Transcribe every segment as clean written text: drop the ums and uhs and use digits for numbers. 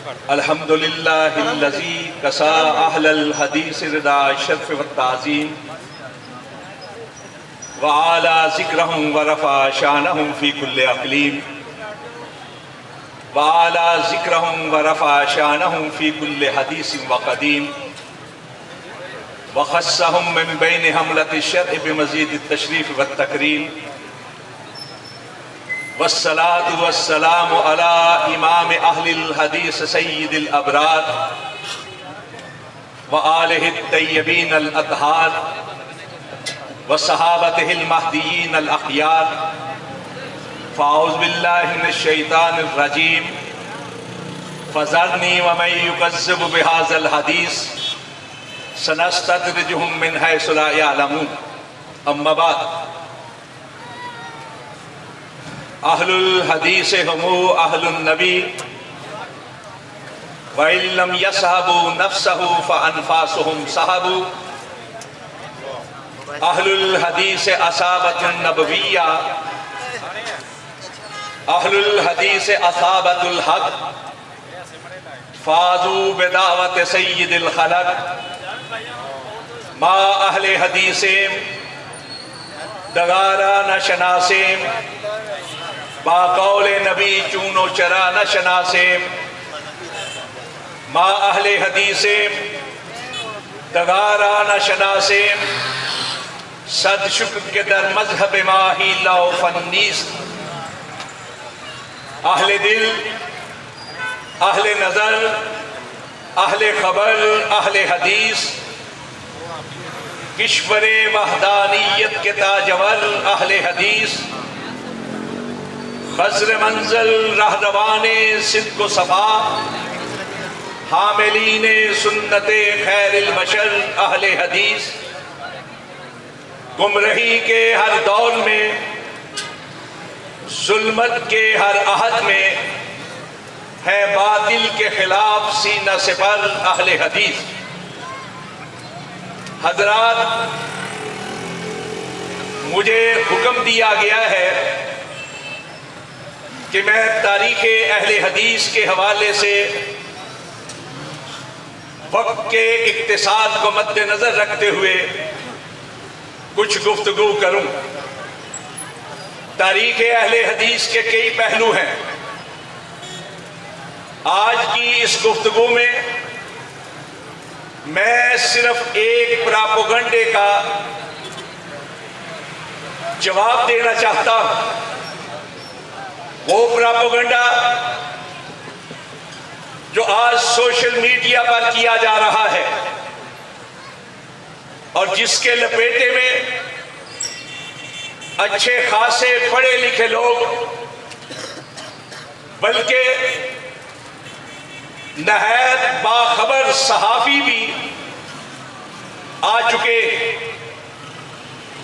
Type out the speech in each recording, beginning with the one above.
الحمد للہ الذی کسا اہل الحدیث رضا الشرف والتعظیم وعالی ذکرہم ورفع شانہم فی کل اقلیم وعالی ذکرہم ورفع شانہم فی کل حدیث وقدیم وخصہم من بین حملۃ الشرع بمزید التشریف والتکریم والصلاة والسلام على امام اہل الحدیث سید الابرار وآلہ الطیبین الاطہار وصحابتہ المہدیین الاخیار فاعوذ باللہ من الشیطان الرجیم فذرنی ومن یکذب بہذا الحدیث سنستدرجہم من حیث لا یعلمون اما بعد اہل الحدیث ہم اہل النبی وَإِن لَّمْ يَصْحَبُوا نَفْسَهُ فَأَنفَاسُهُمْ صَحَبُوا اہل الحدیث اصحابۃ النبویہ اہل الحدیث اصحابۃ الحق فازوا بدعوت سید الخلق ما اہل حدیثیم دگارا نہ شناسیم با قول نبی چون و چرا نہ شناسیم ما اہل حدیثیم دگارا نہ شناسیم صد شکر کے در مذہب ماہی لو فنیست اہل دل اہل نظر اہل خبر اہل حدیث کشور وحدانیت کے تاجور اہل حدیث خضر منزل رہروان صدق و صفا حاملین سنت خیر البشر اہل حدیث گمرہی کے ہر دور میں ظلمت کے ہر عہد میں ہے باطل کے خلاف سینہ سپر اہل حدیث حضرات مجھے حکم دیا گیا ہے کہ میں تاریخ اہل حدیث کے حوالے سے وقت کے اقتصاد کو مد نظر رکھتے ہوئے کچھ گفتگو کروں۔ تاریخ اہل حدیث کے کئی پہلو ہیں۔ آج کی اس گفتگو میں میں صرف ایک پراپوگنڈے کا جواب دینا چاہتا ہوں۔ وہ پراپوگنڈا جو آج سوشل میڈیا پر کیا جا رہا ہے اور جس کے لپیٹے میں اچھے خاصے پڑھے لکھے لوگ بلکہ نہایت باخبر صحافی بھی آ چکے،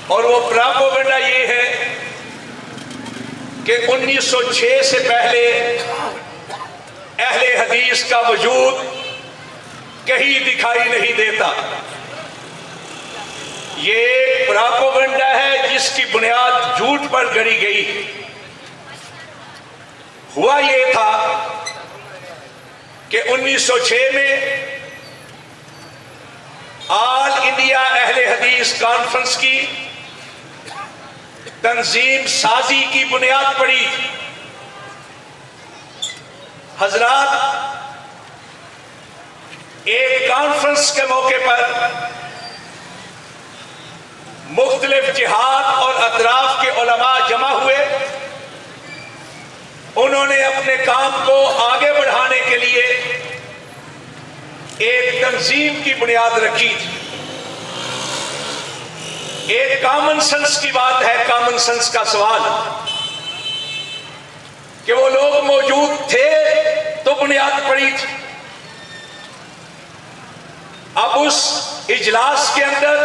اور وہ پراپوگنڈا یہ ہے کہ 1906 سے پہلے اہل حدیث کا وجود کہیں دکھائی نہیں دیتا۔ یہ ایک پراپوگنڈا ہے جس کی بنیاد جھوٹ پر گڑی گئی۔ ہوا یہ تھا کہ 1906 میں آل انڈیا اہل حدیث کانفرنس کی تنظیم سازی کی بنیاد پڑی۔ حضرات ایک کانفرنس کے موقع پر مختلف جہات اور اطراف کے علماء جمع ہوئے۔ انہوں نے اپنے کام کو آگے بڑھانے کے لیے ایک تنظیم کی بنیاد رکھی تھی۔ ایک کامن سنس کی بات ہے، کامن سنس کا سوال کہ وہ لوگ موجود تھے تو بنیاد پڑی تھی۔ اب اس اجلاس کے اندر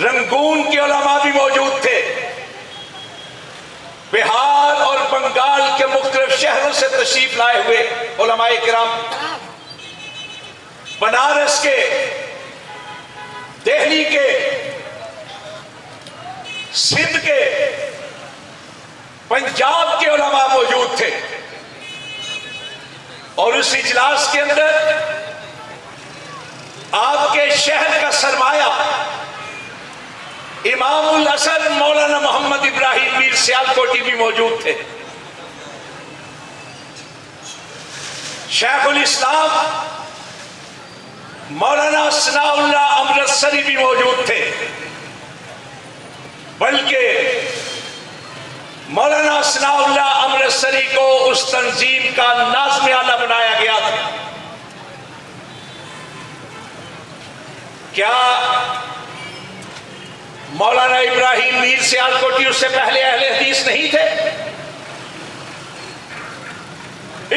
رنگون کے علماء بھی موجود تھے، بہار اور بنگال کے مختلف شہروں سے تشریف لائے ہوئے علماء کرام، بنارس کے، دہلی کے، سندھ کے، پنجاب کے علماء موجود تھے۔ اور اس اجلاس کے اندر آپ کے شہر کا سرمایہ امام الحسن مولانا محمد ابراہیم میر سیالکوٹی بھی موجود تھے، شیخ الاسلام مولانا ثناء اللہ امرتسری بھی موجود تھے، بلکہ مولانا ثناء اللہ امرتسری کو اس تنظیم کا ناظم اعلیٰ بنایا گیا تھا۔ کیا مولانا ابراہیم میر سیالکوٹی اس سے پہلے اہل حدیث نہیں تھے؟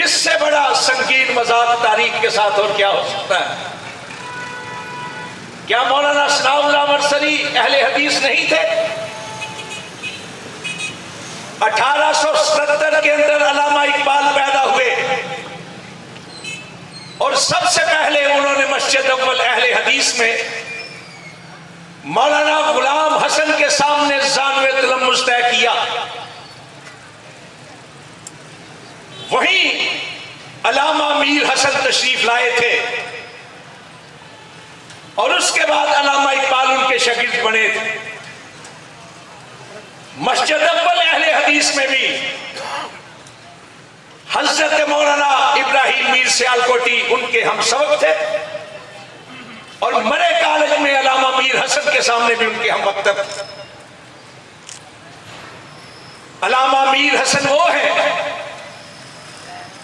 اس سے بڑا سنگین مذاق تاریخ کے ساتھ اور کیا ہو سکتا ہے؟ کیا مولانا ثناء اللہ امرتسری اہل حدیث نہیں تھے؟ 1877 کے اندر علامہ اقبال پیدا ہوئے اور سب سے پہلے انہوں نے مسجد اول اہل حدیث میں مولانا غلام حسن کے سامنے زانوِ تلمذ طے کیا۔ وہیں علامہ میر حسن تشریف لائے تھے اور اس کے بعد علامہ اقبال ان کے شاگرد بنے تھے۔ مسجد اول اہل حدیث میں بھی حضرت مولانا ابراہیم میر سیالکوٹی ان کے ہم سبق تھے، اور مرے کالج میں علامہ میر حسن کے سامنے بھی ان کے ہم مکتب۔ علامہ میر حسن وہ ہیں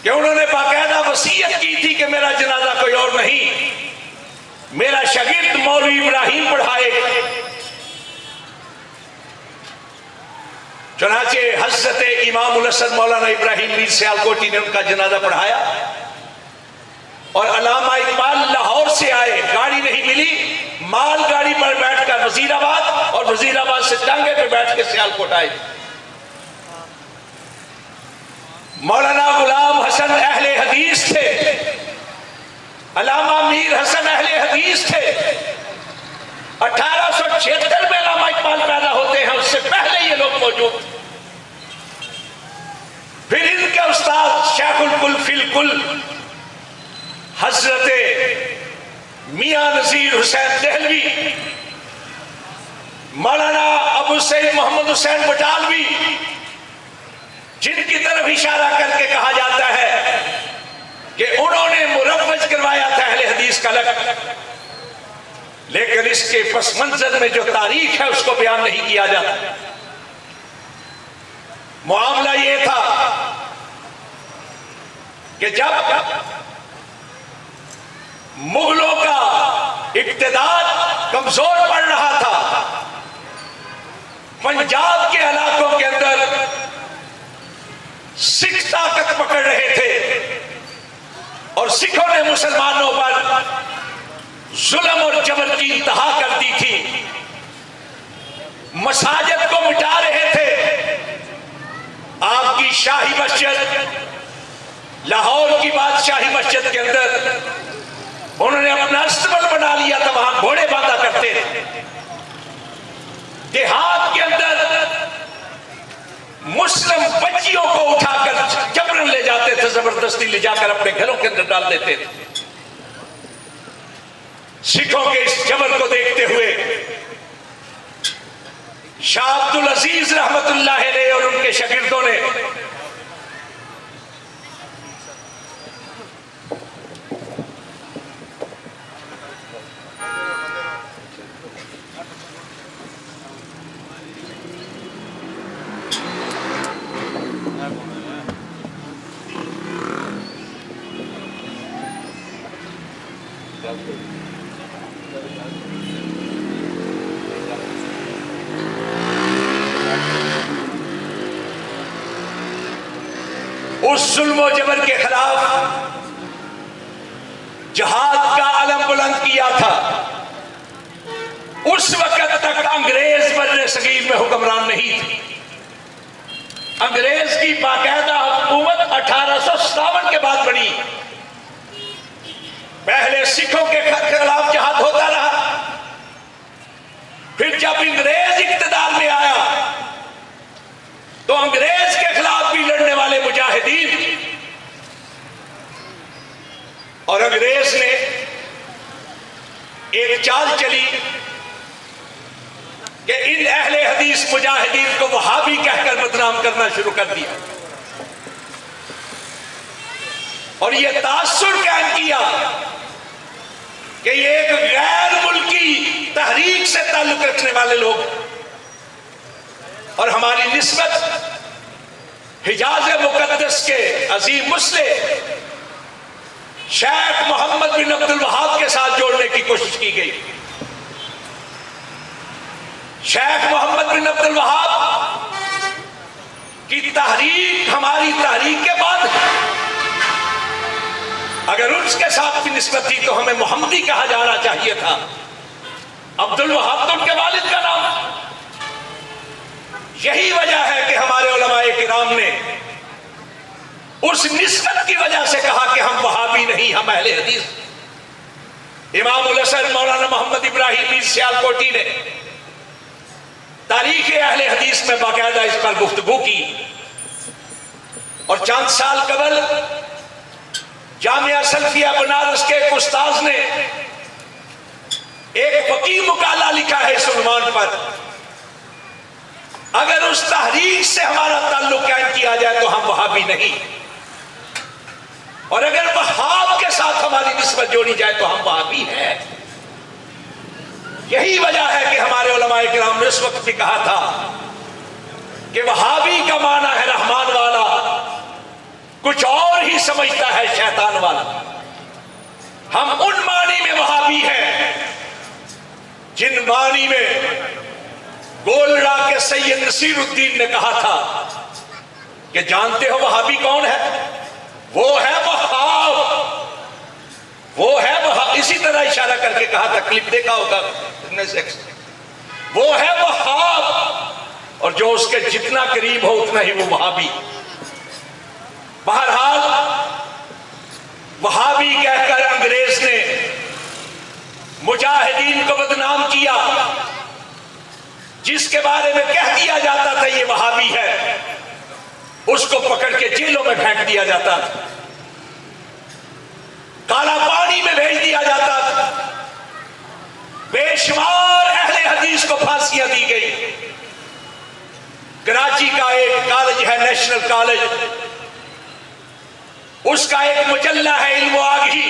کہ انہوں نے باقاعدہ وصیت کی تھی کہ میرا جنازہ کوئی اور نہیں، میرا شاگرد مولوی ابراہیم پڑھائے۔ چنانچہ حضرت امام الحسن مولانا ابراہیم میر سیالکوٹی نے ان کا جنازہ پڑھایا، اور علامہ اقبال لاہور سے آئے، گاڑی نہیں ملی، مال گاڑی پر بیٹھ کر وزیر آباد، اور وزیر آباد سے ٹانگے پہ بیٹھ کے سیالکوٹ آئے۔ مولانا غلام حسن اہل حدیث تھے، علامہ میر حسن اہل حدیث تھے۔ 1876 میں علامہ اقبال پیدا ہوتے ہیں، اس سے پہلے یہ لوگ موجود تھے۔ پھر ان کے استاد شیخ الکل فی الکل حضرت میاں نذیر حسین دہلوی، مولانا ابو سعید محمد حسین بٹالوی، جن کی طرف اشارہ کر کے کہا جاتا ہے کہ انہوں نے مروج کروایا تھا اہل حدیث کا لقب، لیکن اس کے پس منظر میں جو تاریخ ہے اس کو بیان نہیں کیا جاتا۔ معاملہ یہ تھا کہ جب مغلوں کا اقتدار کمزور پڑ رہا تھا، پنجاب کے علاقوں کے اندر سکھ طاقت پکڑ رہے تھے، اور سکھوں نے مسلمانوں پر ظلم اور جبر کی انتہا کر دی تھی، مساجد کو مٹا رہے تھے۔ آپ کی شاہی مسجد، لاہور کی بادشاہی مسجد کے اندر انہوں نے اپنا استبل بنا لیا تھا، وہاں گھوڑے باندھا کرتے تھے۔ دیہات کے اندر مسلم بچیوں کو اٹھا کر جبرن لے جاتے تھے، زبردستی لے جا کر اپنے گھروں کے اندر ڈال دیتے تھے۔ سکھوں کے اس جبر کو دیکھتے ہوئے شاہ عبد العزیز رحمت اللہ علیہ اور ان کے شاگردوں نے اس ظلم و جبر کے خلاف جہاد کا علم بلند کیا تھا۔ اس وقت تک انگریز بر صغیر میں حکمران نہیں تھی۔ انگریز کی باقاعدہ حکومت 1857 کے بعد بنی۔ پہلے سکھوں کے خلاف جہاد ہوتا رہا، پھر جب انگریز اقتدار میں آیا تو انگریز کے خلاف بھی لڑنے والے مجاہدین اور انگریز نے ایک چال چلی کہ ان اہل حدیث مجاہدین کو وہابی کہہ کر بدنام کرنا شروع کر دیا اور یہ تاثر قائم کیا کہ یہ ایک غیر ملکی تحریک سے تعلق رکھنے والے لوگ اور ہماری نسبت حجاز مقدس کے عظیم مسلم شیخ محمد بن عبد الوہاب کے ساتھ جوڑنے کی کوشش کی گئی. شیخ محمد بن عبد الوہاب کی تحریک ہماری تحریک کے بعد اگر اس کے ساتھ بھی نسبت تھی تو ہمیں محمدی کہا جانا چاہیے تھا. عبد الوہاب تو ان کے والد کا نام. یہی وجہ ہے کہ ہمارے علماء کرام نے اس نسبت کی وجہ سے کہا کہ ہم وہابی نہیں، ہم اہل حدیث. امام الحسن مولانا محمد ابراہیم میر سیالکوٹی نے تاریخ اہل حدیث میں باقاعدہ اس پر گفتگو کی اور چند سال قبل جامعہ سلفیہ بنارس کے ایک استاذ نے ایک فقیہ مقالہ لکھا ہے اس عنوان پر، اگر اس تحریک سے ہمارا تعلق قائم کیا جائے تو ہم وہابی نہیں، اور اگر وہاب کے ساتھ ہماری نسبت جوڑی جائے تو ہم وہابی ہیں. یہی وجہ ہے کہ ہمارے علماء کرام نے اس وقت بھی کہا تھا کہ وہابی کا معنی ہے رحمان والا، کچھ اور ہی سمجھتا ہے شیطان والا. ہم ان معنی میں وہابی ہیں جن معنی میں گولڑا کے سید نصیر الدین نے کہا تھا کہ جانتے ہو وہابی کون ہے؟ وہ ہے وہاب، وہ ہے وہاب. اسی طرح اشارہ کر کے کہا تھا، کلپ دیکھا ہوگا، وہ ہے وہاب، اور جو اس کے جتنا قریب ہو اتنا ہی وہ وہابی. بہرحال وہابی کہہ کر انگریز نے مجاہدین کو بدنام کیا. جس کے بارے میں کہہ دیا جاتا تھا یہ وہابی ہے، اس کو پکڑ کے جیلوں میں پھینک دیا جاتا تھا، کالا پانی میں بھیج دیا جاتا تھا. بے شمار اہل حدیث کو پھانسیاں دی گئی. کراچی کا ایک کالج ہے نیشنل کالج، اس کا ایک مجلہ ہے علم و آگہی،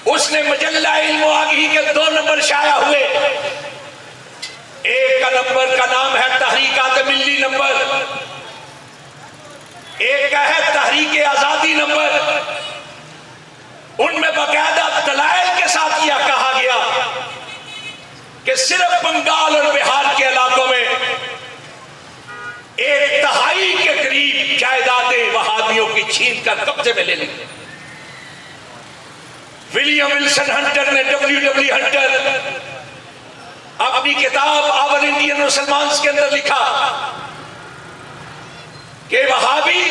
اس نے مجلہ علم و آگہی کے 2 نمبر شائع ہوئے. ایک کا نمبر کا نام ہے تحریکات ملی نمبر، ایک کا ہے تحریک آزادی نمبر. ان میں باقاعدہ دلائل کے ساتھ یہ کہا گیا کہ صرف بنگال اور بہار کے علاقوں میں 1/3 کے قریب جائیدادیں وہابیوں کی چھین کر قبضے میں لے لی. ولیم ولسن ہنٹر نے W. ہنٹر اپنی کتاب آور انڈین مسلمانز کے اندر لکھا کہ وہابی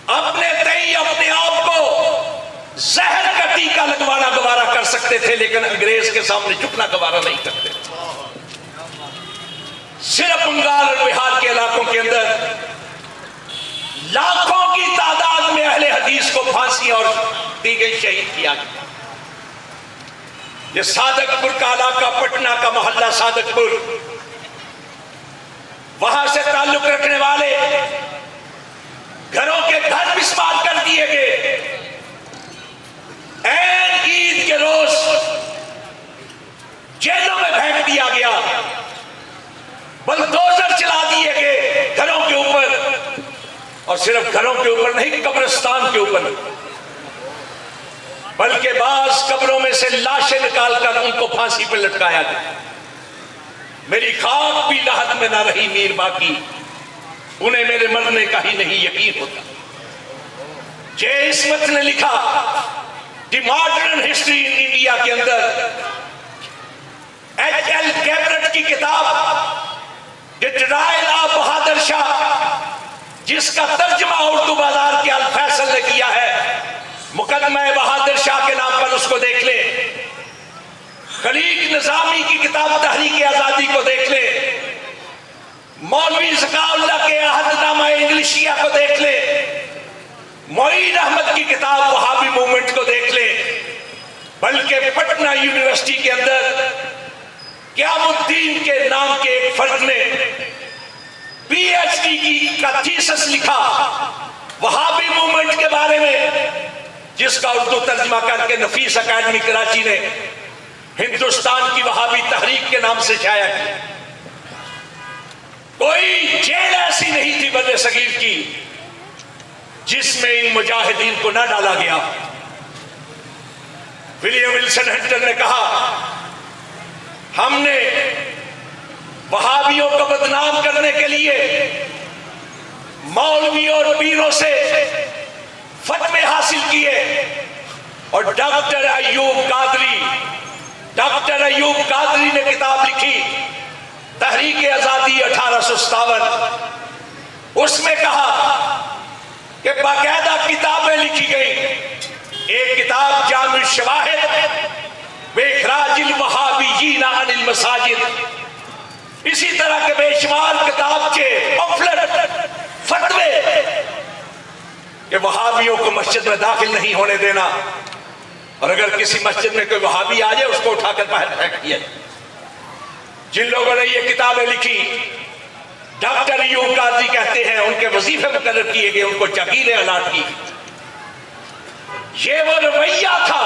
اپنے تئیں اپنے آپ کو زہر کا ٹیکا لگوانا گوارا کر سکتے تھے، لیکن انگریز کے سامنے جھکنا گوارا نہیں کرتے. صرف بنگال اور بہار کے علاقوں کے اندر لاکھوں کی تعداد میں اہل حدیث کو پھانسی اور دی گئی، شہید کیا گیا. یہ صادق پور کا علاقہ، پٹنہ کا محلہ صادق پور، وہاں سے تعلق رکھنے والے گھروں کے گھر مسمار کر دیے گئے. عین عید کے روز جیلوں میں پھینک دیا گیا، بلڈوزر چلا دیے گئے گھروں کے اوپر، اور صرف گھروں کے اوپر نہیں، قبرستان کے اوپر، بلکہ بعض قبروں میں سے لاشیں نکال کر ان کو پھانسی پر لٹکایا گیا. میری خاک بھی لحد میں نہ رہی میر باقی، انہیں میرے مرنے کا ہی نہیں یقین ہوتا. جے عصمت نے لکھا the modern history in India کے اندر، H.L. کیبرٹ کی کتاب دی ٹرائل آف بہادر شاہ، جس کا ترجمہ اردو بازار کے الفیصل نے کیا ہے، مقدمہ بہادر شاہ کے نام پر اس کو دیکھ لیں. خلیق نظامی کی کتاب تحریک آزادی کو دیکھ لیں، مولوی ذکا اللہ کے عہد نامہ انگلشیہ کو دیکھ لیں، معین احمد کی کتاب وہابی موومنٹ کو دیکھ لیں، بلکہ پٹنہ یونیورسٹی کے اندر قیام الدین کے نام کے ایک فرد نے پی ایچ ڈی کا تھیسس لکھا وہابی موومنٹ کے بارے میں، جس کا اردو ترجمہ کر کے نفیس اکیڈمی کراچی نے ہندوستان کی وہابی تحریک کے نام سے شائع کی۔ کوئی جیل ایسی نہیں تھی بر صغیر کی جس میں ان مجاہدین کو نہ ڈالا گیا۔ ولیم ولسن ہنٹر نے کہا، ہم نے وہابیوں کو بدنام کرنے کے لیے مولویوں اور پیروں سے فتوے حاصل کیے، اور ڈاکٹر ایوب قادری نے کتاب لکھی تحریک آزادی 1857۔ اس میں کہا کہ باقاعدہ کتابیں لکھی گئی، ایک کتاب جامع الشواہد بِإِخْرَاجِ الْوَهَابِيِّينَ عَنِ الْمَسَاجِدِ، اسی طرح کے بے شمار کتاب کے پمفلٹ فتوے کہ وہابیوں کو مسجد میں داخل نہیں ہونے دینا، اور اگر کسی مسجد میں کوئی وہابی آ جائے اس کو اٹھا کر باہر پھینک دیا۔ جن لوگوں نے یہ کتابیں لکھی ڈاکٹر ایوب قادری کہتے ہیں ان کے وظیفے مقرر کیے گئے، ان کو جاگیریں الاٹ کی۔ یہ وہ رویہ تھا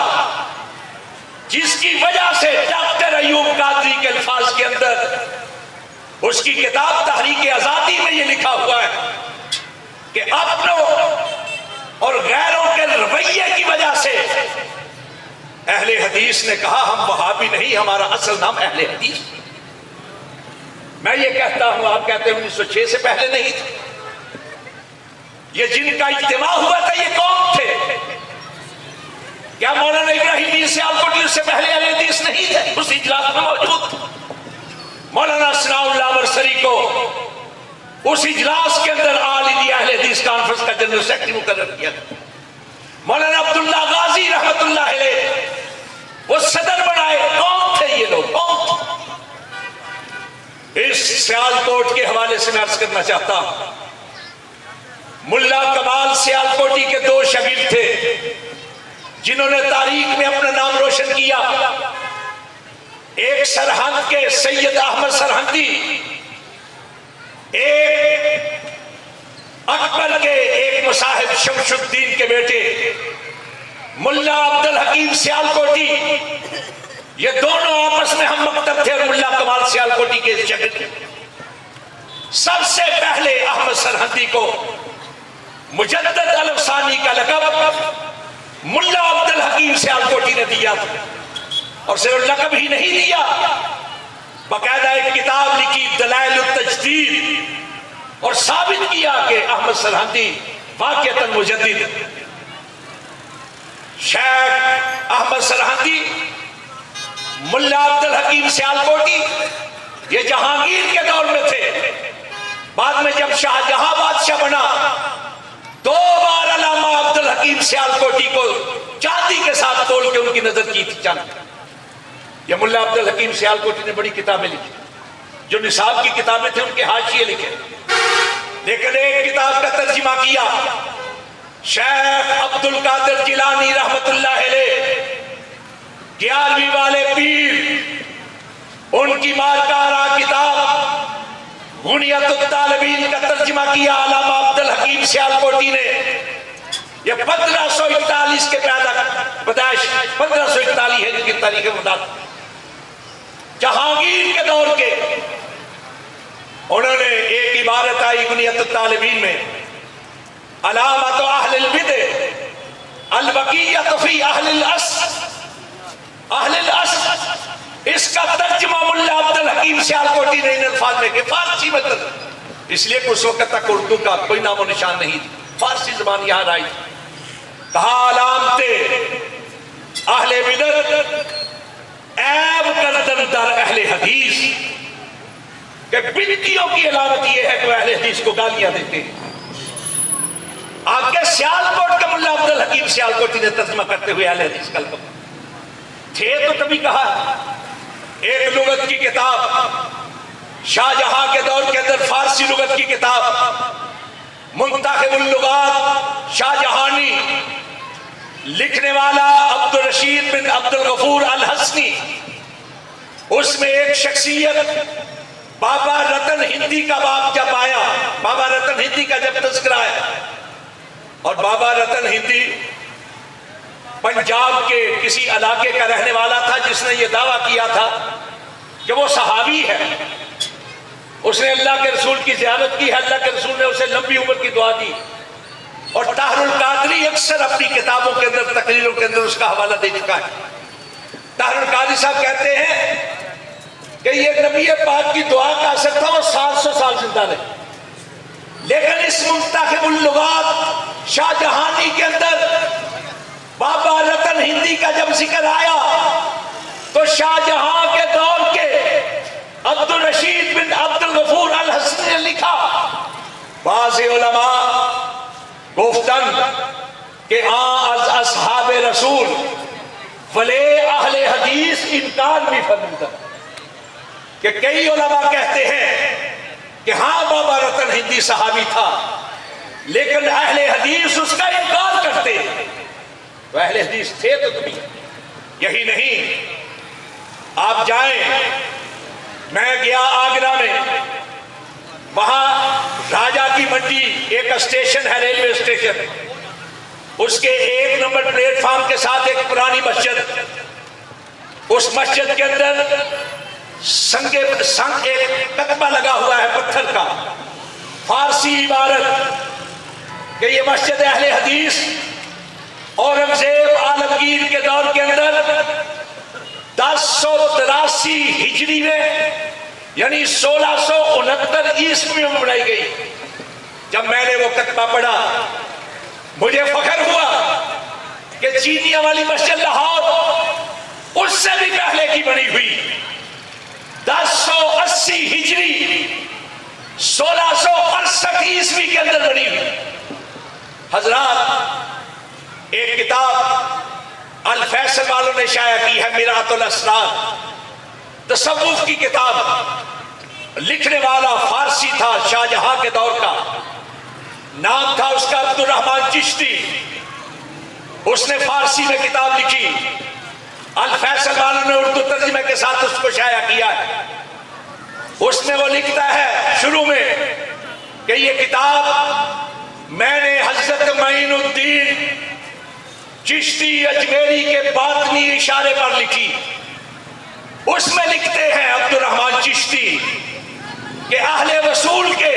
جس کی وجہ سے ڈاکٹر ایوب قادری کے الفاظ کے اندر اس کی کتاب تحریک آزادی میں یہ لکھا ہوا ہے کہ اپنوں اور غیروں کے رویے کی وجہ سے اہل حدیث نے کہا ہم وہابی نہیں، ہمارا اصل نام اہل حدیث۔ میں یہ کہتا ہوں، آپ کہتے ہیں 1906 سے پہلے نہیں تھے۔ یہ جن کا اجتماع ہوا تھا یہ کون تھے؟ کیا مولانا ابراہیم میر سیالکوٹی اس سے پہلے اہل حدیث نہیں تھے؟ اس اجلاس میں موجود تھے۔ مولانا ثناء اللہ ورسری کو اس اجلاس کے اندر آل انڈیا اہل حدیث کانفرنس کا جنرل سیکرٹری مقرر کیا تھا۔ مولانا عبداللہ غازی رحمت اللہ علیہ وہ صدر بنائے۔ کون تھے یہ لوگ؟ کون تھے؟ اس سیالکوٹ کے حوالے سے میں عرض کرنا چاہتا ہوں، ملا کمال سیالکوٹی کے دو شاگرد تھے جنہوں نے تاریخ میں اپنا نام روشن کیا۔ ایک سرہند کے سید احمد سرہندی، ایک اکبر کے ایک مصاحب شمس الدین کے بیٹے ملا عبد الحکیم سیالکوٹی، یہ دونوں آپس میں ہم مکتب تھے، اور ملا کمال سیالکوٹی کے شاگرد۔ سب سے پہلے احمد سرہندی کو مجدد الفسانی کا لقب ملا عبد الحکیم سیالکوٹی نے دیا تھا، اور صرف لقب ہی نہیں دیا، باقاعدہ ایک کتاب لکھی دلائل التجدید، اور ثابت کیا کہ احمد سرہندی واقعتاً مجدد۔ شیخ احمد سرہندی، ملا عبد الحکیم سیالکوٹی یہ جہانگیر کے دور میں تھے۔ بعد میں جب شاہ جہاں بادشاہ بنا، 2 بار علامہ عبد الحکیم سیالکوٹی کو چاندی کے ساتھ تول کے ان کی نظر کی تھی چاندی۔ یہ ملا عبد الحکیم سیالکوٹی نے بڑی کتابیں لکھی، جو نصاب کی کتابیں تھے ان کے حاشیے لکھے، لیکن ایک کتاب کا ترجمہ کیا شیخ عبد القادر جیلانی رحمت اللہ علیہ، 11ویں والے پیر، ان کی مارکارہ کتاب غنیت الطالبین کا ترجمہ کیا علامہ عبد الحکیم سیالکوٹی نے۔ یہ 1541 کے پیدائش 1541 ہے کی تاریخ مطابق، جہانگیر کے دور کے۔ انہوں نے ایک عبارت آئی غنیت الطالبین میں، علامت اہل البدع البقیۃ فی اہل الاصل، اہل الاصل، اس کا ترجمہ ملا عبد الحکیم سیالکوٹی نے ان الفاظ میں کہ فارسی میں ترجمہ، اس لیے اس وقت تک اردو کا کوئی نام و نشان نہیں تھی، فارسی زبان یہاں آئی۔ کہا علامت اہل بدعت عیب کردن در اہل حدیث، کہ بدعتیوں کی علامت یہ ہے کہ اہل حدیث کو گالیاں دیتے ہیں۔ آگے سیالکوٹ کا ملا عبد الحکیم سیالکوٹی نے ترجمہ کرتے ہوئے اہل حدیث کا لقب تھے تو تبھی کہا۔ ایک لغت کی کتاب شاہ جہاں کے دور کے اندر، فارسی لغت کی کتاب منتخب اللغات شاہ جہانی لکھنے والا عبد الرشید بن عبد الغفور الحسنی، اس میں ایک شخصیت بابا رتن ہندی کا باب جب آیا، بابا رتن ہندی کا جب تذکرہ آیا، اور بابا رتن ہندی پنجاب کے کسی علاقے کا رہنے والا تھا جس نے یہ دعویٰ کیا تھا کہ وہ صحابی ہے، اس نے اللہ کے رسول کی زیارت کی ہے، اللہ کے رسول نے اسے لمبی عمر کی دعا دی، اور طاہر القادری اکثر اپنی کتابوں کے اندر تقریروں کے اندر اس کا حوالہ دے چکا ہے۔ طاہر القادری صاحب کہتے ہیں کہ یہ نبی پاک کی دعا کا اثر تھا، وہ 700 سال زندہ رہے، لیکن اس منتخب اللغات شاہ جہانی کے اندر بابا رتن ہندی کا جب ذکر آیا تو شاہ جہاں کے دور کے عبد الرشید بن عبد الغفور الحسنی نے لکھا، بعض علماء گفتن کہ از اصحاب رسول فلے اہل حدیث انکار بھی فرمودہ، کہ کئی علماء کہتے ہیں کہ ہاں بابا رتن ہندی صحابی تھا، لیکن اہل حدیث اس کا انکار کرتے ہیں۔ تو اہل حدیث تھے تو تمہیں، یہی نہیں، آپ جائیں، میں گیا آگرہ میں، وہاں راجہ کی منڈی ایک اسٹیشن ہے، ریلوے اسٹیشن، اس کے 1 نمبر پلیٹ فارم کے ساتھ ایک پرانی مسجد، اس مسجد کے اندر سنگ ایک کتبہ لگا ہوا ہے پتھر کا، فارسی عبارت کہ یہ مسجد اہل حدیث اورنگزیب عالمگیر کے دور کے اندر 1083 ہجری میں یعنی 1669 عیسوی میں بنائی گئی۔ جب میں نے وہ کتبہ پڑھا مجھے فخر ہوا کہ چینیاں والی مسجد لاہور اس سے بھی پہلے کی بنی ہوئی، 1080 ہجری 1668 عیسوی کے اندر بنی ہوئی۔ حضرات، ایک کتاب الفیصل والوں نے شائع کی ہے، میرات الاسرار، تصوف کی کتاب، لکھنے والا فارسی تھا، شاہ جہاں کے دور کا، نام تھا اس کا عبد الرحمن چشتی، اس نے فارسی میں کتاب لکھی، الفیصل والوں نے اردو ترجمے کے ساتھ اس کو شائع کیا ہے۔ اس میں وہ لکھتا ہے شروع میں کہ یہ کتاب میں نے حضرت معین الدین چشتی اجمیری کے باطنی اشارے پر لکھی۔ اس میں لکھتے ہیں عبد الرحمن چشتی کہ اہل رسول کے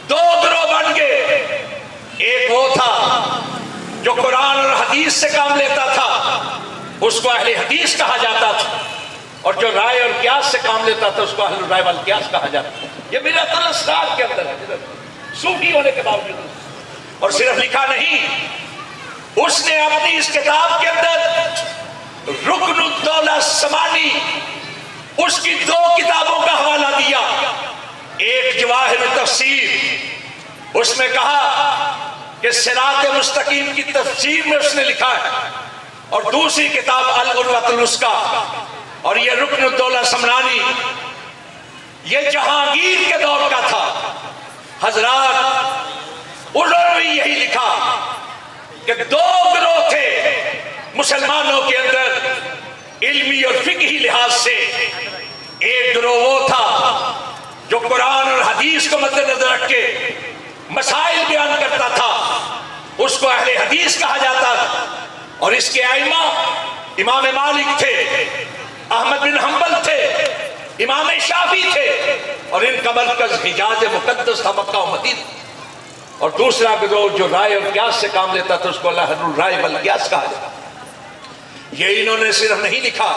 2 گروہ بن گئے، ایک وہ تھا جو قرآن اور حدیث سے کام لیتا تھا، اس کو اہل حدیث کہا جاتا تھا، اور جو رائے اور قیاس سے کام لیتا تھا اس کو اہل رائے والقیاس کہا جاتا تھا۔ یہ میرا الاسرار کے اندر ہے، صوفی ہونے کے باوجود، اور صرف لکھا نہیں، اس نے اپنی اس کتاب کے اندر رکن الدولہ سمانی، اس کی 2 کتابوں کا حوالہ دیا، ایک جواہر تفسیر، اس میں کہا کہ صراط مستقیم کی تفسیر میں اس نے لکھا ہے، اور دوسری کتاب العروۃ الوثقیٰ، اور یہ رکن الدولہ سمنانی یہ جہانگیر کے دور کا تھا۔ حضرات، انہوں نے بھی یہی لکھا کہ 2 گروہ تھے مسلمانوں کے اندر علمی اور فقہی لحاظ سے، ایک گروہ وہ تھا جو قرآن اور حدیث کو مد نظر رکھ کے مسائل بیان کرتا تھا، اس کو اہل حدیث کہا جاتا تھا، اور اس کے ائمہ امام مالک تھے، احمد بن حنبل تھے، امام شافعی تھے، اور ان کا مرکز حجاز مقدس تھا، مکہ و مدینہ۔ اور دوسرا گروہ جو رائے اور قیاس سے کام لیتا تھا اس کو اہل الرائے والقیاس کہا جاتا۔ یہ انہوں نے صرف نہیں لکھا،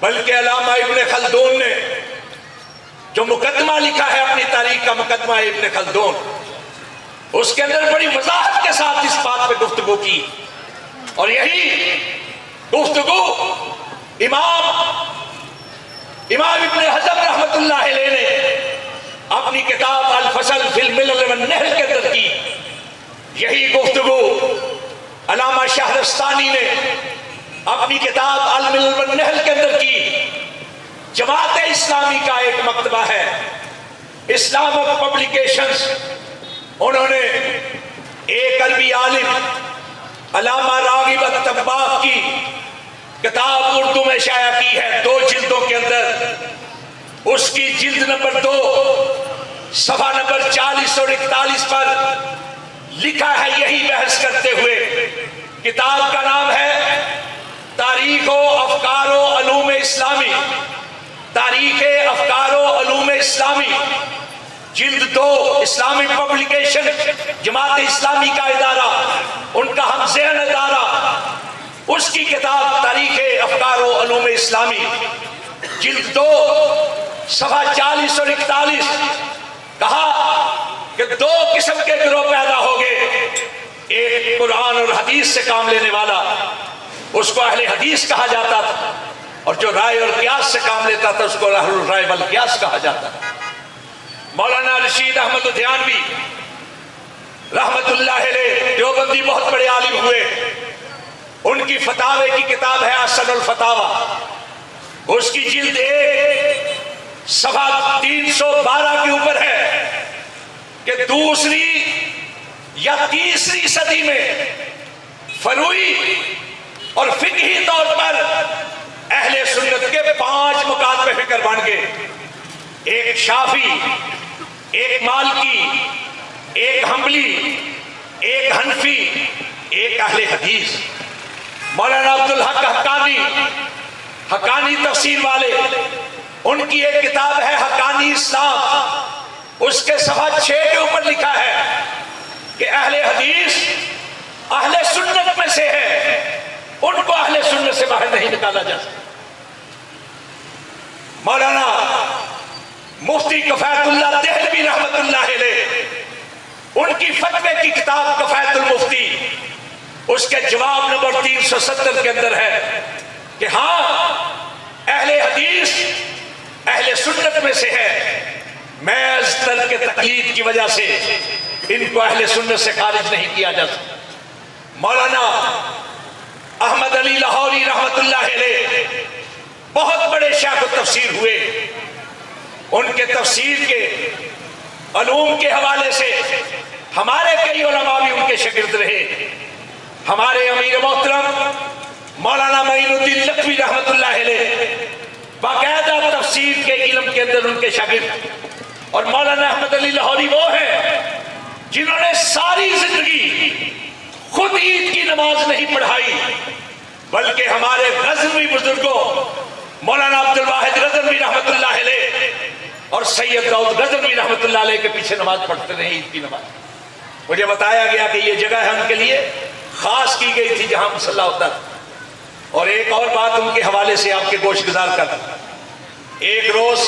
بلکہ علامہ ابن خلدون نے جو مقدمہ لکھا ہے اپنی تاریخ کا، مقدمہ ابن خلدون، اس کے اندر بڑی وضاحت کے ساتھ اس بات پہ گفتگو کی، اور یہی گفتگو امام ابن حزم رحمت اللہ علیہ نے اپنی کتاب الفصل فی الملل والنحل کے اندر کی، یہی گفتگو علامہ شہرستانی نے اپنی کتاب الملل والنحل کے اندر کی۔ جماعت اسلامی کا ایک مکتبہ ہے، اسلامک پبلیکیشنز، انہوں نے ایک عربی عالم علامہ راغب الطباخ کی کتاب اردو میں شائع کی ہے 2 جلدوں کے اندر. اس کی جلد نمبر 2 صفحہ نمبر 40 اور 41 پر لکھا ہے یہی بحث کرتے ہوئے. کتاب کا نام ہے تاریخ و افکار و علوم اسلامی. تاریخ افکار و علوم اسلامی جلد 2 اسلامی پبلیکیشن جماعت اسلامی کا ادارہ، ان کا ہم ذہن ادارہ، اس کی کتاب تاریخ افکار و علوم اسلامی جلد 2 صفحہ 40 اور 41. کہا کہ 2 قسم کے گروہ پیدا ہو گئے. ایک قرآن اور حدیث سے کام لینے والا، اس کو اہل حدیث کہا جاتا تھا، اور جو رائے اور قیاس سے کام لیتا تھا اس کو اہل الرائے والقیاس کہا جاتا تھا. مولانا رشید احمد دھیانوی رحمت اللہ علیہ دیوبندی بہت بڑے عالم ہوئے. ان کی فتاوے کی کتاب ہے احسن الفتاوی. اس کی جلد 1 صفحہ 312 کے اوپر ہے کہ 2ری یا 3ری صدی میں فروعی اور فقہی طور پر اہل سنت کے 5 مکاتب فکر بن گئے. ایک شافعی، ایک مالکی، ایک حنبلی، ایک حنفی، ایک اہل حدیث. مولانا عبدالحق حقانی تفسیر والے، ان کی ایک کتاب ہے حقانی اسلام. اس کے صفحہ 6 کے اوپر لکھا ہے کہ اہل حدیث اہل سنت میں سے ہے، ان کو اہل سنت سے باہر نہیں نکالا جا سکتا. مولانا مفتی کفایت اللہ دہلوی رحمت اللہ علیہ، ان کی فتوے کی کتاب کفایت المفتی، اس کے جواب نمبر 370 کے اندر ہے کہ ہاں اہل حدیث اہل سنت میں سے ہے، محض ترک تقلید کی وجہ سے ان کو اہل سنت سے خارج نہیں کیا جا سکتا. مولانا احمد علی لاہوری رحمت اللہ علیہ بہت بڑے شیخ التفسیر ہوئے. ان کے تفسیر کے علوم کے حوالے سے ہمارے کئی علماء بھی ان کے شاگرد رہے. ہمارے امیر محترم مولانا معین الدین لکھوی رحمت اللہ علیہ باقاعدہ تفسیر کے علم کے اندر ان کے شاگرد. اور مولانا احمد علی لاہوری وہ ہیں جنہوں نے ساری زندگی خود عید کی نماز نہیں پڑھائی، بلکہ ہمارے غزنوی بزرگوں مولانا عبد الواحد غزنوی رحمت اللہ علیہ اور سید داؤد غزنوی رحمت اللہ علیہ کے پیچھے نماز پڑھتے رہے عید کی نماز. مجھے بتایا گیا کہ یہ جگہ ہے ان کے لیے خاص کی گئی تھی جہاں مصلی ہوتا تھا. اور ایک اور بات ان کے حوالے سے آپ کے گوش گزار کر، ایک روز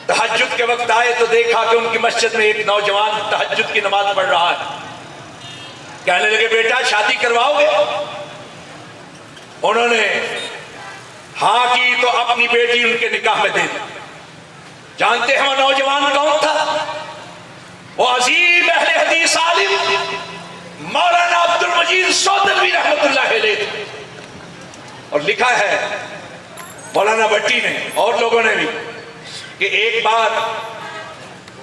تہجد کے وقت آئے تو دیکھا کہ ان کی مسجد میں ایک نوجوان تہجد کی نماز پڑھ رہا ہے. کہنے لگے بیٹا شادی کرواؤ گے؟ انہوں نے ہاں کی تو اپنی بیٹی ان کے نکاح میں دے دی. جانتے ہیں وہ نوجوان کون تھا؟ وہ عظیم اہل حدیث عالم مولانا عبد المجید سودھوی رحمت اللہ علیہ. اور لکھا ہے مولانا بھٹی نے اور لوگوں نے بھی کہ ایک بار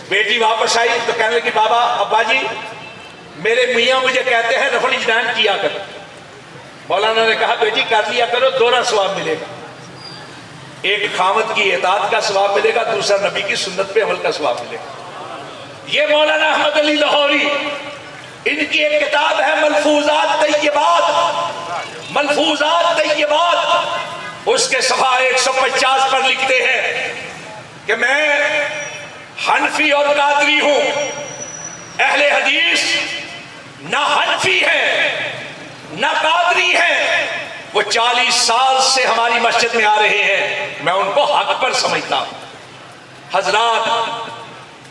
بیٹی واپس آئی تو کہنے لگی بابا ابا جی میرے میاں مجھے کہتے ہیں رفع الاجنان کیا کرو. مولانا نے کہا بیٹی کر لیا کرو، 2 ثواب ملے گا. ایک خامد کی اطاعت کا ثواب ملے گا، دوسرا نبی کی سنت پہ عمل کا ثواب ملے گا. یہ مولانا احمد علی لاہوری، ان کی ایک کتاب ہے ملفوظات طیبات، ملفوظات طیبات. اس کے صفحہ 150 پر لکھتے ہیں کہ میں حنفی اور قادری ہوں. اہل حدیث نہ حنفی ہے نہ قادری ہے، وہ 40 سال سے ہماری مسجد میں آ رہے ہیں، میں ان کو حق پر سمجھتا ہوں. حضرات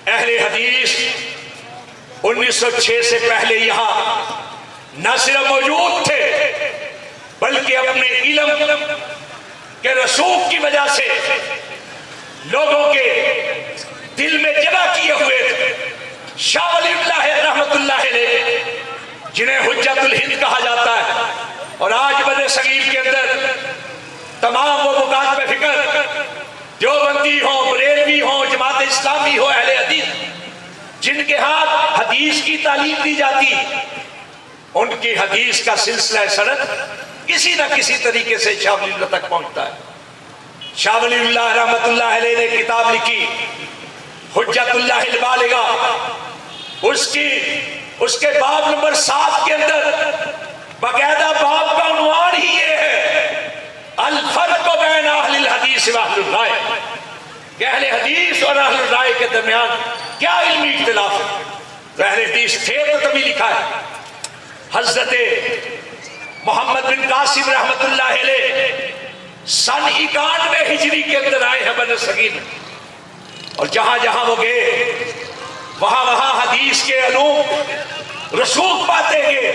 اہل حدیث 1906 سے پہلے یہاں نہ صرف موجود تھے بلکہ اپنے علم کے رسوخ کی وجہ سے لوگوں کے دل میں جگہ کیے ہوئے تھے. شاہ ولی اللہ رحمت اللہ علیہ جنہیں حجت الہند کہا جاتا ہے، اور آج بر صغیر کے اندر تمام وہ مکاتب فکر دیوبندی ہوں، بریلوی ہوں، جماعت اسلامی ہو، اہل حدیث جن کے ہاتھ حدیث کی تعلیم دی جاتی، ان کی حدیث کا سلسلہ سند کسی نہ کسی طریقے سے شاہ ولی اللہ تک پہنچتا ہے۔ شاہ ولی اللہ رحمت اللہ علیہ نے کتاب لکھی حجت اللہ البالغہ، اس کے باب نمبر 7 کے اندر باقاعدہ باب کا عنوان ہی یہ ہے الفرق بین اہل الحدیث و اہل الرائے، کہ اہل حدیث اور اہل الرائے کے درمیان کیا علمی اختلاف ہے۔ تو اہل حدیث تھے تو تبھی لکھا ہے۔ حضرت محمد بن قاسم رحمت اللہ علیہ سن 91 ہجری کے اندر آئے ہیں بر صغیر میں، اور جہاں جہاں وہ گئے وہاں وہاں حدیث کے علوم رسوخ پاتے گئے۔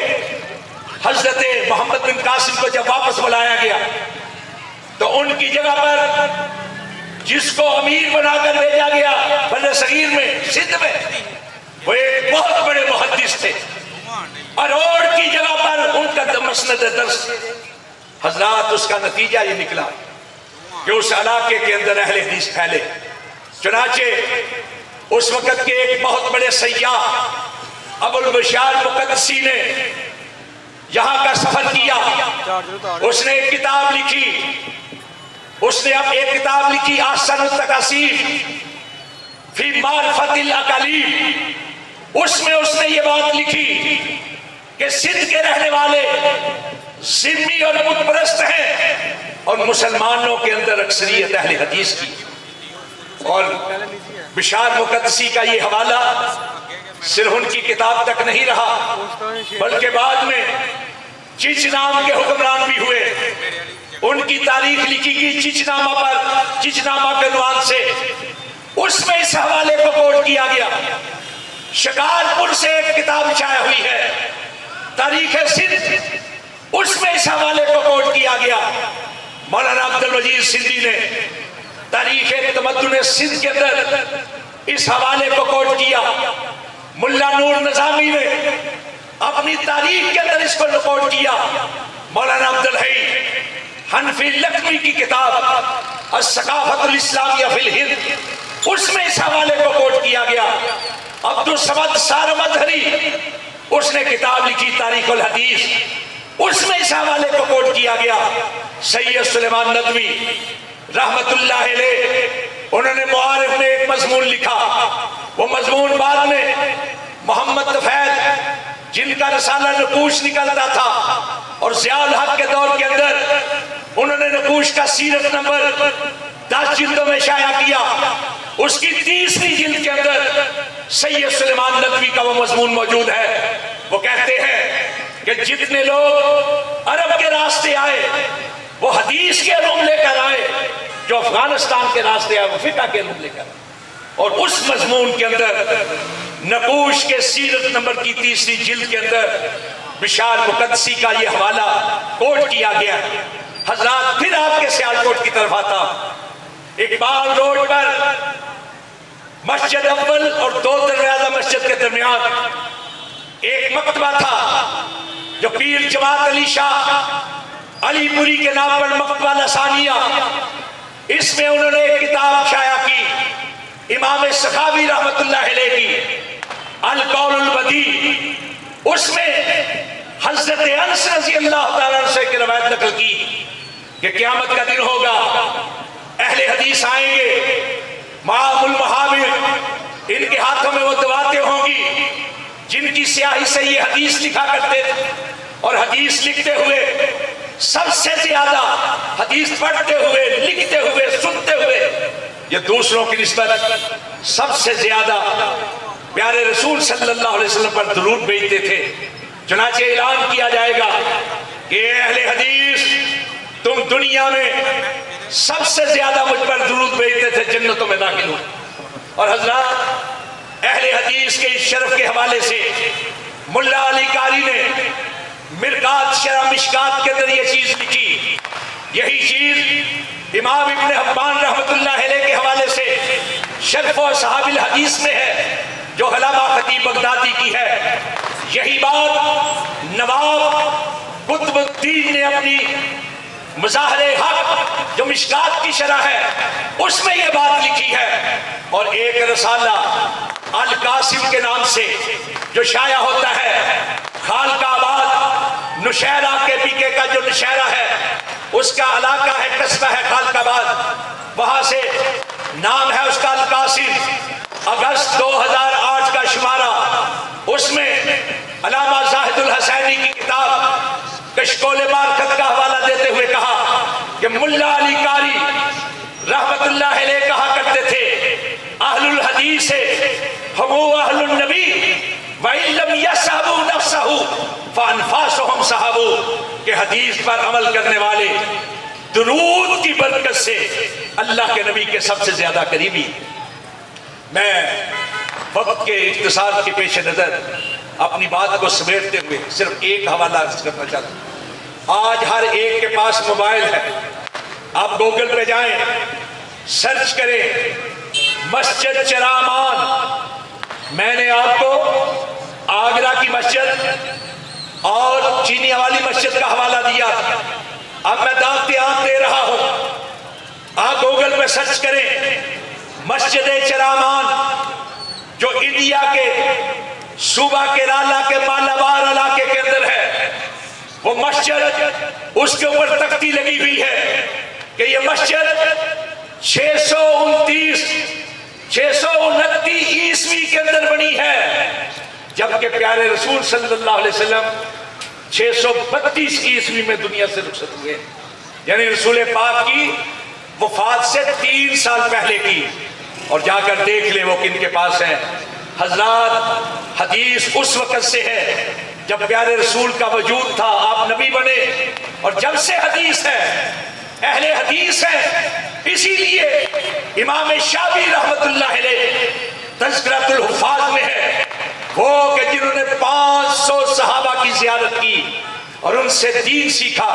حضرت محمد بن قاسم کو جب واپس بلایا گیا تو ان کی جگہ پر جس کو امیر بنا کر بھیجا گیا بر صغیر میں سندھ میں، وہ ایک بہت بڑے محدث تھے، اور کی جگہ پر ان کا مسند درس۔ حضرات اس کا نتیجہ یہ نکلا کہ اس علاقے کے اندر اہل حدیث پھیلے۔ چنانچہ اس وقت کے ایک بہت بڑے سیاح ابو البشار مقدسی نے یہاں کا سفر کیا، اس نے ایک کتاب لکھی، احسن التقاسیم فی معرفت الاقالیم۔ اس میں اس نے یہ بات لکھی کہ سندھ کے رہنے والے ذمی اور بت پرست ہیں، اور مسلمانوں کے اندر اکثریت اہل حدیث کی۔ اور بشار مقدسی کا یہ حوالہ صرف ان کی کتاب تک نہیں رہا، بلکہ بعد میں چچ نام کے حکمران بھی ہوئے، ان کی تاریخ لکھی گئی چچ نامہ کے عنوان سے، اس میں اس حوالے کو کوٹ کیا گیا۔ شکارپور سے ایک کتاب شائع ہوئی ہے تاریخ سندھ، اس میں اس حوالے کو کوٹ کیا گیا۔ مولانا عبد المجید سندھی نے تاریخ تمدن سندھ کے اندر اس حوالے کو کوٹ کیا۔ ملا نور نظامی نے اپنی تاریخ کے اندر اس کو کوٹ کیا۔ مولانا عبدالحی حنفی لکھنوی کی کتاب الثقافت الاسلامیہ فی الہند، اس میں اس حوالے کو کوٹ کیا گیا۔ عبدالصمد سارمدھری اس نے کتاب لکھی تاریخ الحدیث، اس میں اس حوالے کو کوٹ کیا گیا۔ سید سلیمان ندوی رحمت اللہ علیہ انہوں نے معارف میں ایک مضمون لکھا، وہ مضمون بعد میں محمد طفیل جن کا رسالہ نقوش نکلتا تھا، اور ضیاء الحق کے دور کے اندر انہوں نے نقوش کا سیرت نمبر 10 جلدوں میں شائع کیا۔ اس کی 3ری جلد کے اندر سید سلیمان ندوی کا وہ مضمون موجود ہے۔ وہ کہتے ہیں کہ جتنے لوگ عرب کے راستے آئے وہ حدیث کے علوم لے کر آئے، جو افغانستان کے راستے آئے وہ فقہ کے علوم لے کر آئے۔ اور اس مضمون کے اندر نقوش کے سیرت نمبر کی 3ری جلد کے اندر بشار مقدسی کا یہ حوالہ کوٹ کیا گیا۔ حضرات پھر آپ کے سیالکوٹ کی طرف آتا، اقبال روڈ پر مسجد اول اور 2 دروازہ مسجد کے درمیان ایک مکتبہ تھا جو پیر جماعت علی شاہ علی پوری کے نام پر مکتبہ لسانیہ، اس میں انہوں نے ایک کتاب شائع کی امام سخاوی رحمت اللہ علیہ کی القول البدیع۔ اس میں حضرت انس رضی اللہ تعالیٰ عنہ سے ایک روایت نقل کی کہ قیامت کا دن ہوگا، اہل حدیث آئیں گے، معاہم المحابر، ان کے ہاتھوں میں وہ دواتیں ہوں گی جن کی سیاہی سے یہ حدیث لکھا کرتے تھے، اور حدیث لکھتے ہوئے سب سے زیادہ حدیث پڑھتے ہوئے، لکھتے ہوئے، سنتے ہوئے یہ دوسروں کی نسبت سب سے زیادہ پیارے رسول صلی اللہ علیہ وسلم پر درود بھیجتے تھے۔ چنانچہ اعلان کیا جائے گا کہ اہل حدیث تم دنیا میں سب سے زیادہ مجھ پر درود بھیجتے تھے، جنتوں میں داخل ہو۔ اور حضرات اہل حدیث کے اس شرف کے حوالے سے ملا علی قاری نے مرقات شرح مشکات کے اندر یہ چیز لکھی، یہی چیز امام ابن حبان رحمت اللہ علیہ کے حوالے سے شرف و صحاب الحدیث میں ہے، جو علامہ خطیب بغدادی کی ہے۔ یہی بات نواب قطب الدین نے اپنی مظاہر حق جو مشکات کی شرح ہے اس میں یہ بات لکھی ہے۔ اور ایک رسالہ القاسم کے نام سے جو شائع ہوتا ہے خالقہ آباد نشیرہ کے بیکے کا جو نشیرہ ہے اس کا علاقہ ہے قصبہ ہے خالق آباد، وہاں سے نام ہے اس کا القاسم۔ اگست 2008 کا شمارہ، اس میں علامہ زاہد الحسینی کی کتاب کشکول مارکت کا حوالہ دیتے ہوئے کہا کہ ملا علی قاری رحمت اللہ علیہ کہا کرتے تھے اہل الحدیث ہم اہل النبی وَإِن لَمْ يَصْحَبُوا نَفْسَهُ فَأَنفَاسُهُمْ صَحَبُوا، کہ حدیث پر عمل کرنے والے درود کی برکت سے اللہ کے نبی کے سب سے زیادہ قریبی۔ میں وقت کے اختصار کے پیش نظر اپنی بات کو سمیٹتے ہوئے صرف ایک حوالہ کرنا چاہتا ہوں۔ آج ہر ایک کے پاس موبائل ہے، آپ گوگل پہ جائیں، سرچ کریں مسجد چرامان۔ میں نے آپ کو آگرہ کی مسجد اور چینی والی مسجد کا حوالہ دیا، اب میں دعوت عام دے رہا ہوں، آپ گوگل پہ سرچ کریں مسجد چرامان جو انڈیا کے صوبہ کیرالہ کے مالابار علاقے کے اندر ہے۔ وہ مسجد، اس کے اوپر تختی لگی ہوئی ہے کہ یہ مسجد 629 عیسوی کے اندر بنی ہے، جبکہ پیارے رسول صلی اللہ علیہ وسلم 632 عیسوی میں دنیا سے رخصت ہوئے، یعنی رسول پاک کی وفات سے 3 سال پہلے کی۔ اور جا کر دیکھ لیں وہ کن کے پاس ہیں۔ حضرات، حدیث اس وقت سے ہے جب پیارے رسول کا وجود تھا، آپ نبی بنے، اور جب سے حدیث ہے، اہل حدیث ہے۔ اسی لیے امام شافعی رحمت اللہ علیہ تذکرۃ الحفاظ میں ہے وہ کہ جنہوں نے 500 صحابہ کی زیارت کی اور ان سے دین سیکھا،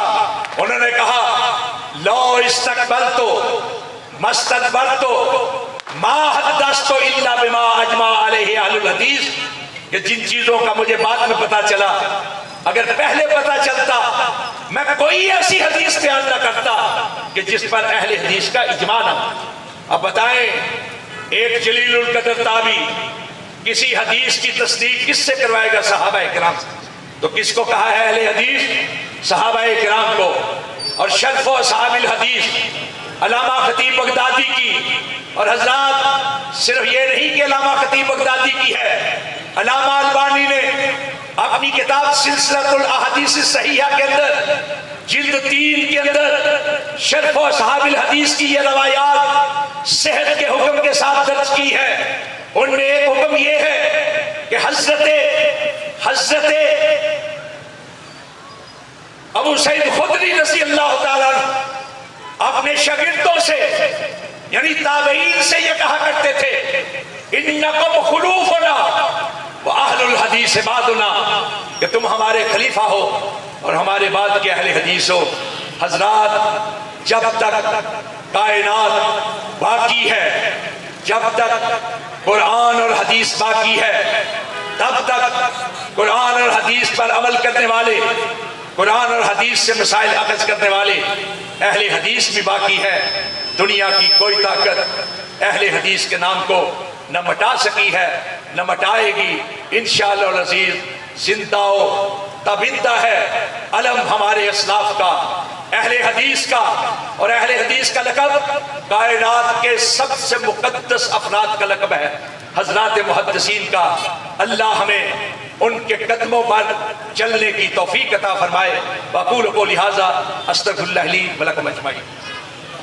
انہوں نے کہا لو استقبلتو مستدبرتو ما حدثتو الا بما اجمع علیہ اہل الحدیث، کہ جن چیزوں کا مجھے بعد میں پتا چلا، اگر پہلے پتا چلتا میں کوئی ایسی حدیث بیان نہ کرتا کہ جس پر اہل حدیث کا اجماع نہ ہو۔ اب بتائیں، ایک جلیل القدر تابعی کسی حدیث کی تصدیق کس سے کروائے گا؟ صحابہ کرام سے۔ تو کس کو کہا ہے اہل حدیث؟ صحابہ کرام کو۔ اور شرف و اصحاب الحدیث علامہ خطیب بغدادی کی، اور حضرات صرف یہ نہیں کہ علامہ خطیب بغدادی کی ہے، علامہ البانی نے اپنی کتاب سلسلۃ الاحادیث الصحیحہ کے اندر جلد 3 کے اندر شرف و اصحاب الحدیث کی یہ روایات صحت کے حکم کے ساتھ درج کی ہے۔ ان میں ایک حکم یہ ہے کہ حضرت ابو سعید خدری رضی اللہ تعالیٰ اپنے شاگردوں سے یعنی تابعین سے یہ کہا کرتے تھے انکم خلوفنا واہل الحدیث بعدنا، کہ تم ہمارے خلیفہ ہو اور ہمارے بعد کے اہل حدیث ہو۔ حضرات، جب تک کائنات باقی ہے، جب تک قرآن اور حدیث باقی ہے، تب تک قرآن اور حدیث پر عمل کرنے والے، قرآن اور حدیث سے مسائل اخذ کرنے والے اہل حدیث بھی باقی ہے۔ دنیا کی کوئی طاقت اہل حدیث کے نام کو نہ مٹا سکی ہے، نہ مٹائے گی۔ انشاءاللہ العزیز زندہ و تابندہ ہے علم ہمارے اسلاف کا، اہل حدیث کا، اور اہل حدیث کا لقب کائنات کے سب سے مقدس افراد کا لقب ہے، حضرات محدثین کا۔ اللہ ہمیں ان کے قدموں پر چلنے کی توفیق عطا فرمائے۔ وأقول قولي هذا أستغفر الله لي ولكم أجمعين۔